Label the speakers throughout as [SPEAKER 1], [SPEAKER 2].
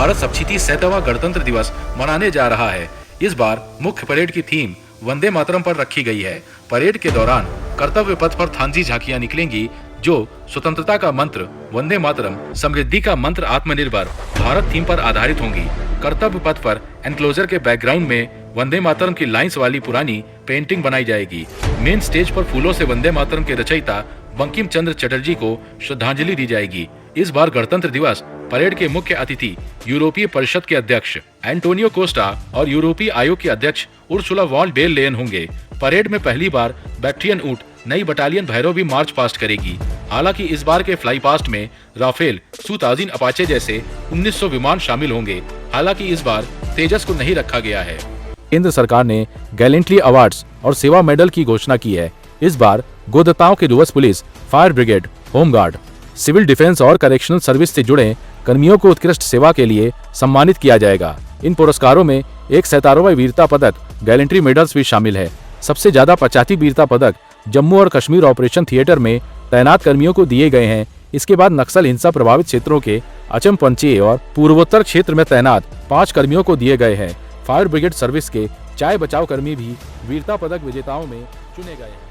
[SPEAKER 1] भारत 37वां गणतंत्र दिवस मनाने जा रहा है। इस बार मुख्य परेड की थीम वंदे मातरम पर रखी गई है। परेड के दौरान कर्तव्य पथ पर थांजी झांकियां निकलेंगी जो स्वतंत्रता का मंत्र वंदे मातरम, समृद्धि का मंत्र आत्मनिर्भर भारत थीम पर आधारित होंगी। कर्तव्य पथ पर एनक्लोजर के बैकग्राउंड में वंदे मातरम की लाइंस वाली पुरानी पेंटिंग बनाई जाएगी। मेन स्टेज पर फूलों से वंदे मातरम के रचयिता बंकिम चंद्र चटर्जी को श्रद्धांजलि दी जाएगी। इस बार गणतंत्र दिवस परेड के मुख्य अतिथि यूरोपीय परिषद के अध्यक्ष एंटोनियो कोस्टा और यूरोपीय आयोग के अध्यक्ष उर्सुला वॉन डेर लेयन होंगे। परेड में पहली बार बैक्ट्रियन ऊंट नई बटालियन भैरव भी मार्च पास्ट करेगी। हालांकि इस बार के फ्लाई पास्ट में राफेल, सू-3000 अपाचे जैसे 1900 विमान शामिल होंगे। हालांकि इस बार तेजस को नहीं रखा गया है। केंद्र सरकार ने गैलेंट्री अवार्ड्स और सेवा मेडल की घोषणा की है। इस बार गोदताओं के डुवर्स police, fire brigade, home guard, civil defence और करेक्शनल सर्विस से जुड़े कर्मियों को उत्कृष्ट सेवा के लिए सम्मानित किया जाएगा। इन पुरस्कारों में एक 77वां वीरता पदक, गैलेंट्री मेडल्स भी शामिल है। सबसे ज्यादा 85 वीरता पदक जम्मू और कश्मीर ऑपरेशन थिएटर में तैनात कर्मियों को दिए गए हैं। इसके बाद नक्सल हिंसा प्रभावित क्षेत्रों के अचमपंची और पूर्वोत्तर क्षेत्र में तैनात 5 कर्मियों को दिए गए हैं। फायर ब्रिगेड सर्विस के चाय बचाव कर्मी भी वीरता पदक विजेताओं में चुने गए हैं।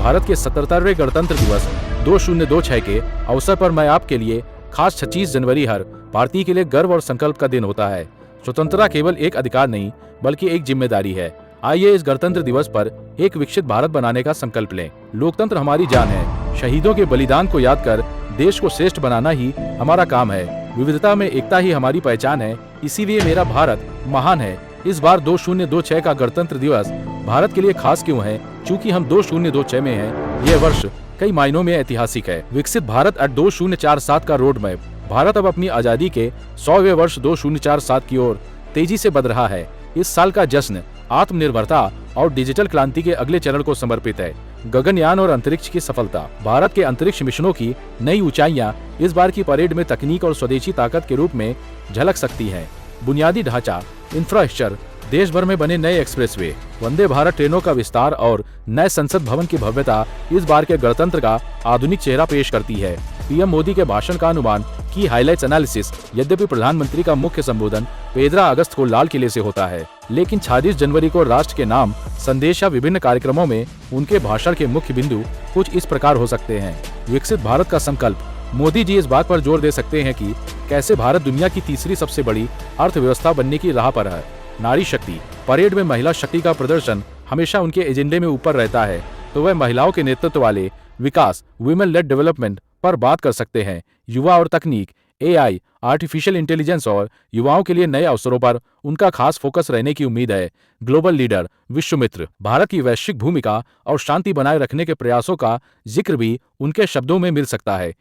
[SPEAKER 1] भारत के 77वें गणतंत्र दिवस 2026 के अवसर पर मैं आपके लिए खास 26 जनवरी हर भारतीय के लिए गर्व और संकल्प का दिन होता है। स्वतंत्रता केवल एक अधिकार नहीं बल्कि एक जिम्मेदारी है। आइए इस गणतंत्र दिवस पर एक विकसित भारत बनाने का संकल्प लें। लोकतंत्र हमारी जान है। शहीदों के बलिदान को याद कर देश को श्रेष्ठ बनाना ही हमारा काम है। विविधता में एकता ही हमारी पहचान है। इसीलिए मेरा भारत महान है। इस बार 2026 का गणतंत्र दिवस भारत के लिए खास क्यों है? चूंकि हम 2026 में हैं। यह वर्ष कई मायनों में ऐतिहासिक है। विकसित भारत at 2047 का रोड मैप भारत अब अपनी आजादी के 100वें वर्ष 2047 की ओर तेजी से बढ़ रहा है। इस साल का जश्न आत्मनिर्भरता और डिजिटल क्रांति के अगले चरण को समर्पित है। गगनयान और अंतरिक्ष की सफलता, भारत के अंतरिक्ष मिशनों की नई ऊंचाइयां इस बार की परेड में तकनीक और स्वदेशी ताकत के रूप में झलक सकती हैं। बुनियादी ढांचा, इंफ्रास्ट्रक्चर, देश भर में बने नए एक्सप्रेसवे, वंदे भारत ट्रेनों का विस्तार और नए संसद भवन की भव्यता इस बार के गणतंत्र का आधुनिक चेहरा पेश करती है। पीएम मोदी के भाषण का अनुमान की हाइलाइट्स एनालिसिस। यद्यपि प्रधानमंत्री का मुख्य संबोधन 15 अगस्त को लाल किले से होता है, लेकिन 26 जनवरी को राष्ट्र के नाम संदेश या विभिन्न कार्यक्रमों में उनके भाषण के मुख्य बिंदु कुछ इस प्रकार हो सकते हैं। विकसित भारत का संकल्प। मोदी जी इस बात पर जोर दे सकते हैं कि कैसे भारत दुनिया की तीसरी सबसे बड़ी अर्थव्यवस्था बनने की राह पर है। नारी शक्ति। परेड में महिला शक्ति का प्रदर्शन हमेशा उनके एजेंडे में ऊपर रहता है, तो वह महिलाओं के नेतृत्व वाले विकास, वुमेन लेड डेवलपमेंट पर बात कर सकते हैं। युवा और तकनीक, एआई, आर्टिफिशियल इंटेलिजेंस और युवाओं के लिए नए अवसरों पर उनका खास फोकस रहने की उम्मीद है। ग्लोबल लीडर, विश्व मित्र। भारत की वैश्विक भूमिका और शांति बनाए रखने के प्रयासों का जिक्र भी उनके शब्दों में मिल सकता है।